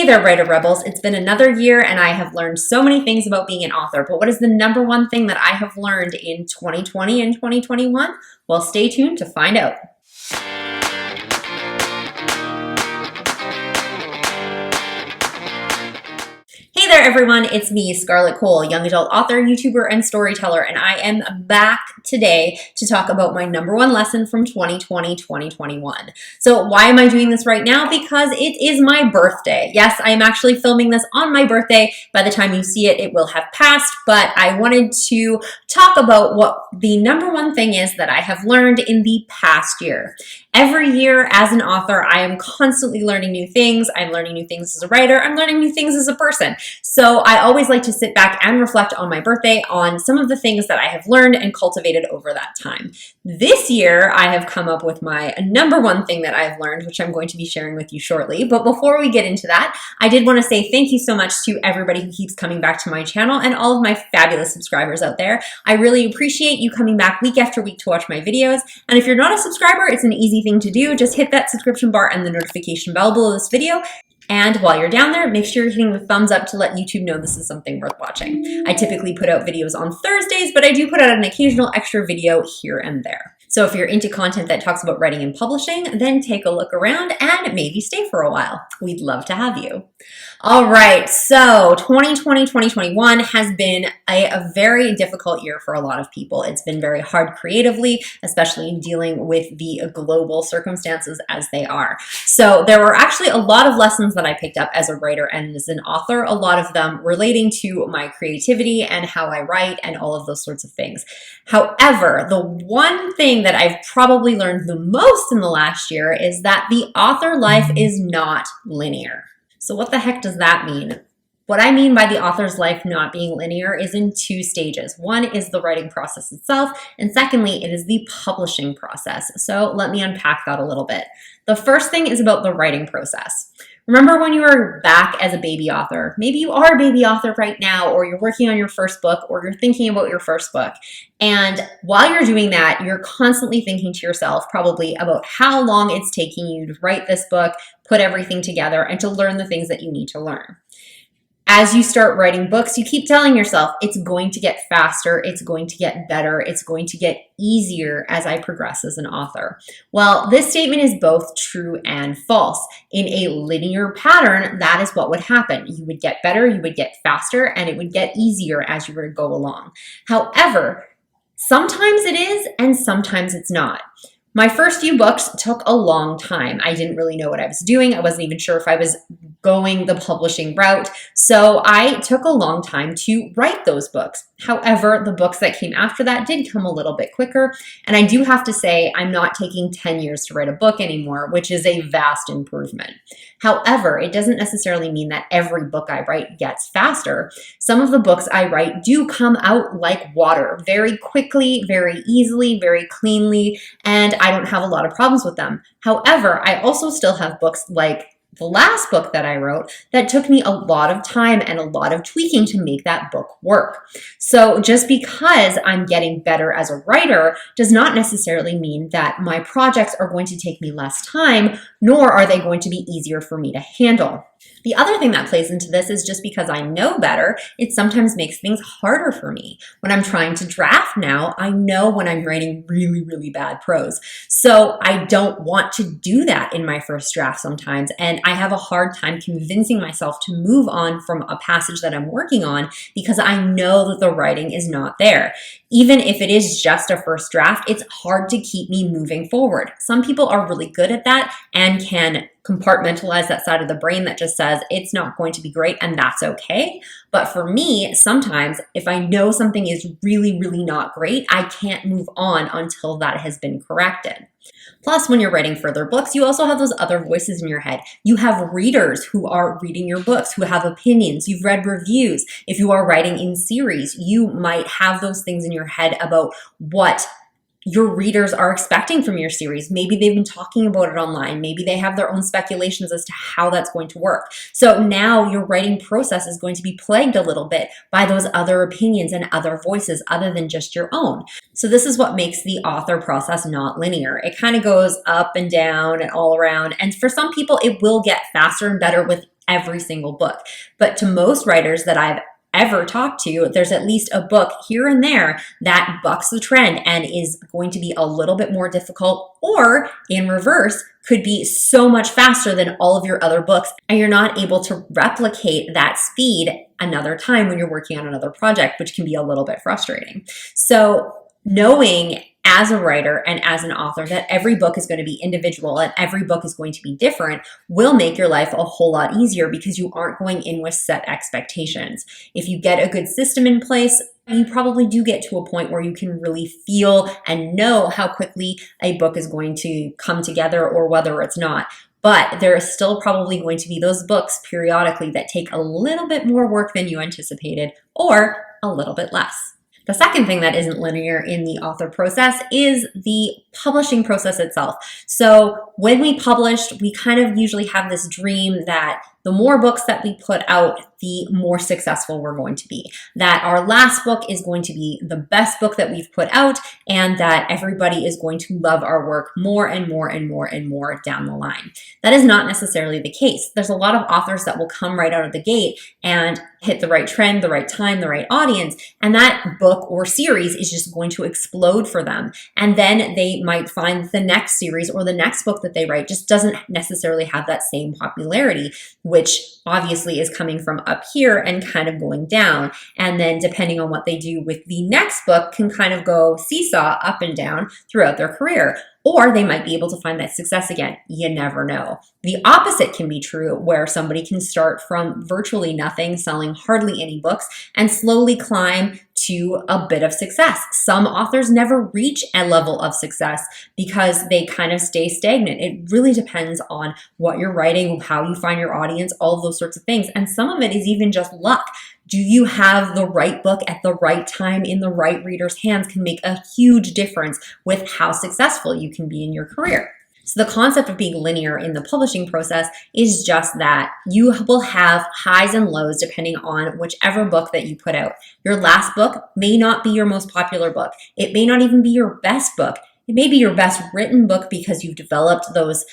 there, Writer Rebels. It's been another year and I have learned so many things about being an author, but what is the number one thing that I have learned in 2020 and 2021? Well, stay tuned to find out. Hey there, everyone. It's me, Scarlett Kol, young adult author, YouTuber, and storyteller, and I am back today to talk about my number one lesson from 2020-2021. So why am I doing this right now? Because it is my birthday. Yes, I am actually filming this on my birthday. By the time you see it, it will have passed, but I wanted to talk about what the number one thing is that I have learned in the past year. Every year as an author, I am constantly learning new things. I'm learning new things as a writer. I'm learning new things as a person. So I always like to sit back and reflect on my birthday on some of the things that I have learned and cultivated over that time. This year, I have come up with my number one thing that I've learned, which I'm going to be sharing with you shortly. But before we get into that, I did want to say thank you so much to everybody who keeps coming back to my channel and all of my fabulous subscribers out there. I really appreciate you coming back week after week to watch my videos. And if you're not a subscriber, it's an easy thing to do. Just hit that subscription bar and the notification bell below this video. And while you're down there, make sure you're hitting the thumbs up to let YouTube know this is something worth watching. I typically put out videos on Thursdays, but I do put out an occasional extra video here and there. So if you're into content that talks about writing and publishing, then take a look around and maybe stay for a while. We'd love to have you. All right, so 2020-2021 has been a very difficult year for a lot of people. It's been very hard creatively, especially in dealing with the global circumstances as they are. So there were actually a lot of lessons that I picked up as a writer and as an author, a lot of them relating to my creativity and how I write and all of those sorts of things. However, the one thing that I've probably learned the most in the last year is that the author life is not linear. So what the heck does that mean? What I mean by the author's life not being linear is in two stages. One is the writing process itself, and secondly, it is the publishing process. So let me unpack that a little bit. The first thing is about the writing process. Remember when you were back as a baby author? Maybe you are a baby author right now, or you're working on your first book, or you're thinking about your first book. And while you're doing that, you're constantly thinking to yourself probably about how long it's taking you to write this book, put everything together, and to learn the things that you need to learn. As you start writing books, you keep telling yourself, it's going to get faster, it's going to get better, it's going to get easier as I progress as an author. Well, this statement is both true and false. In a linear pattern, that is what would happen. You would get better, you would get faster, and it would get easier as you were to go along. However, sometimes it is and sometimes it's not. My first few books took a long time. I didn't really know what I was doing. I wasn't even sure if I was going the publishing route. So I took a long time to write those books. However, the books that came after that did come a little bit quicker. And I do have to say, I'm not taking 10 years to write a book anymore, which is a vast improvement. However, it doesn't necessarily mean that every book I write gets faster. Some of the books I write do come out like water, very quickly, very easily, very cleanly, and I don't have a lot of problems with them. However, I also still have books like the last book that I wrote that took me a lot of time and a lot of tweaking to make that book work. So just because I'm getting better as a writer does not necessarily mean that my projects are going to take me less time, nor are they going to be easier for me to handle. The other thing that plays into this is just because I know better, it sometimes makes things harder for me. When I'm trying to draft now, I know when I'm writing really, really bad prose. So I don't want to do that in my first draft sometimes, and I have a hard time convincing myself to move on from a passage that I'm working on because I know that the writing is not there. Even if it is just a first draft, it's hard to keep me moving forward. Some people are really good at that and can compartmentalize that side of the brain that just says it's not going to be great and that's okay. But for me, sometimes if I know something is really, really not great, I can't move on until that has been corrected. Plus, when you're writing further books, you also have those other voices in your head. You have readers who are reading your books, who have opinions. You've read reviews. If you are writing in series, you might have those things in your head about what your readers are expecting from your series. Maybe they've been talking about it online. Maybe they have their own speculations as to how that's going to work. So now your writing process is going to be plagued a little bit by those other opinions and other voices other than just your own. So this is what makes the author process not linear. It kind of goes up and down and all around. And for some people, it will get faster and better with every single book. But to most writers that I've ever talked to, there's at least a book here and there that bucks the trend and is going to be a little bit more difficult, or in reverse, could be so much faster than all of your other books, and you're not able to replicate that speed another time when you're working on another project, which can be a little bit frustrating. So knowing as a writer and as an author that every book is going to be individual and every book is going to be different will make your life a whole lot easier, because you aren't going in with set expectations. If you get a good system in place, you probably do get to a point where you can really feel and know how quickly a book is going to come together or whether it's not. But there is still probably going to be those books periodically that take a little bit more work than you anticipated, or a little bit less. The second thing that isn't linear in the author process is the publishing process itself. So when we published, we kind of usually have this dream that the more books that we put out, the more successful we're going to be. That our last book is going to be the best book that we've put out, and that everybody is going to love our work more and more and more and more down the line. That is not necessarily the case. There's a lot of authors that will come right out of the gate and hit the right trend, the right time, the right audience, and that book or series is just going to explode for them. And then they might find the next series or the next book that they write just doesn't necessarily have that same popularity, which obviously is coming from up here and kind of going down. And then depending on what they do with the next book can kind of go seesaw up and down throughout their career. Or they might be able to find that success again. You never know. The opposite can be true, where somebody can start from virtually nothing, selling hardly any books, and slowly climb to a bit of success. Some authors never reach a level of success because they kind of stay stagnant. It really depends on what you're writing, how you find your audience, all of those sorts of things. And some of it is even just luck. Do you have the right book at the right time in the right reader's hands can make a huge difference with how successful you can be in your career. So the concept of being linear in the publishing process is just that you will have highs and lows depending on whichever book that you put out. Your last book may not be your most popular book. It may not even be your best book. It may be your best written book because you've developed those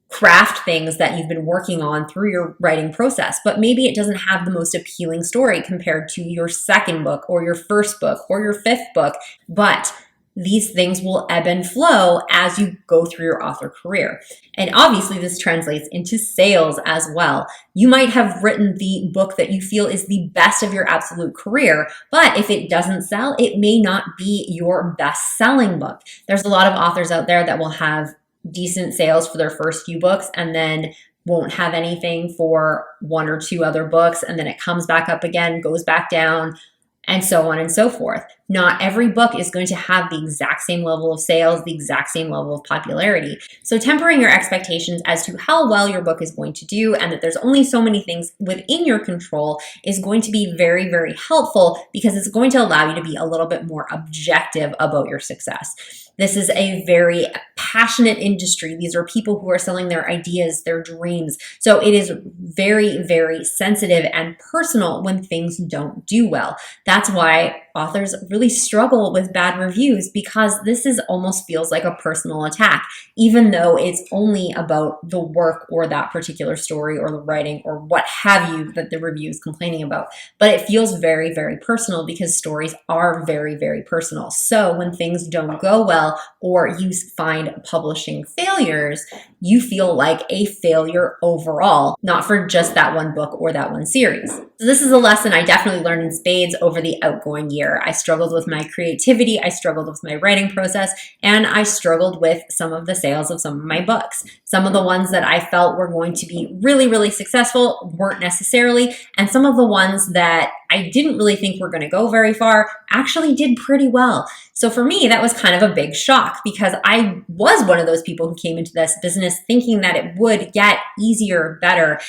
craft things that you've been working on through your writing process, but maybe it doesn't have the most appealing story compared to your second book or your first book or your fifth book. But these things will ebb and flow as you go through your author career. And obviously this translates into sales as well. You might have written the book that you feel is the best of your absolute career, but if it doesn't sell, it may not be your best-selling book. There's a lot of authors out there that will have decent sales for their first few books and then won't have anything for one or two other books, and then it comes back up again, goes back down, and so on and so forth. Not every book is going to have the exact same level of sales, the exact same level of popularity. So tempering your expectations as to how well your book is going to do and that there's only so many things within your control is going to be very, very helpful, because it's going to allow you to be a little bit more objective about your success. This is a very passionate industry. These are people who are selling their ideas, their dreams. So it is very, very sensitive and personal when things don't do well. That's why authors really struggle with bad reviews, because this is almost feels like a personal attack, even though it's only about the work or that particular story or the writing or what have you that the review is complaining about. But it feels very, very personal because stories are very, very personal. So when things don't go well or you find publishing failures, you feel like a failure overall, not for just that one book or that one series. So this is a lesson I definitely learned in spades over the outgoing year. I struggled with my creativity, I struggled with my writing process, and I struggled with some of the sales of some of my books. Some of the ones that I felt were going to be really, really successful weren't necessarily, and some of the ones that I didn't really think were going to go very far actually did pretty well. So for me, that was kind of a big shock, because I was one of those people who came into this business thinking that it would get easier, better.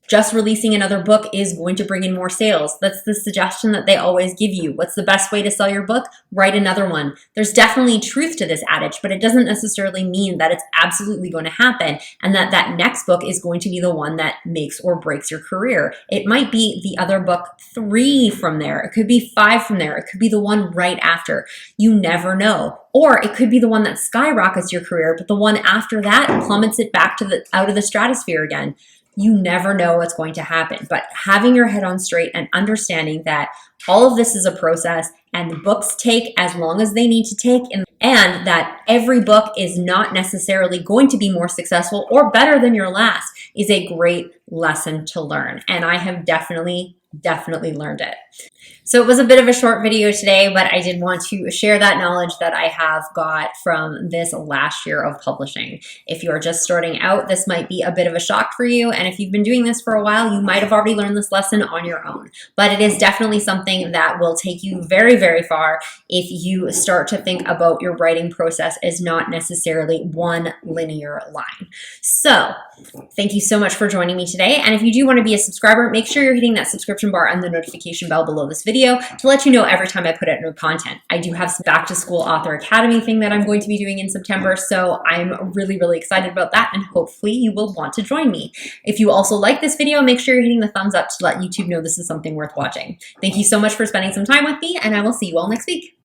Just releasing another book is going to bring in more sales. That's the suggestion that they always give you. What's the best way to sell your book? Write another one. There's definitely truth to this adage, but it doesn't necessarily mean that it's absolutely going to happen and that that next book is going to be the one that makes or breaks your career. It might be the other book 3 from there. It could be 5 from there. It could be the one right after. You never know. Or it could be the one that skyrockets your career, but the one after that plummets it back to out of the stratosphere again. You never know what's going to happen. But having your head on straight and understanding that all of this is a process and the books take as long as they need to take, and that every book is not necessarily going to be more successful or better than your last, is a great lesson to learn. And I have definitely learned it. So it was a bit of a short video today, but I did want to share that knowledge that I have got from this last year of publishing. If you are just starting out, this might be a bit of a shock for you. And if you've been doing this for a while, you might have already learned this lesson on your own. But it is definitely something that will take you very, very far if you start to think about your writing process as not necessarily one linear line. So thank you so much for joining me today. And if you do want to be a subscriber, make sure you're hitting that subscription bar and the notification bell below this video to let you know every time I put out new content. I do have some back to school author academy thing that I'm going to be doing in September, so I'm really, really excited about that, and hopefully you will want to join me. If you also like this video, make sure you're hitting the thumbs up to let YouTube know this is something worth watching. Thank you so much for spending some time with me, and I will see you all next week.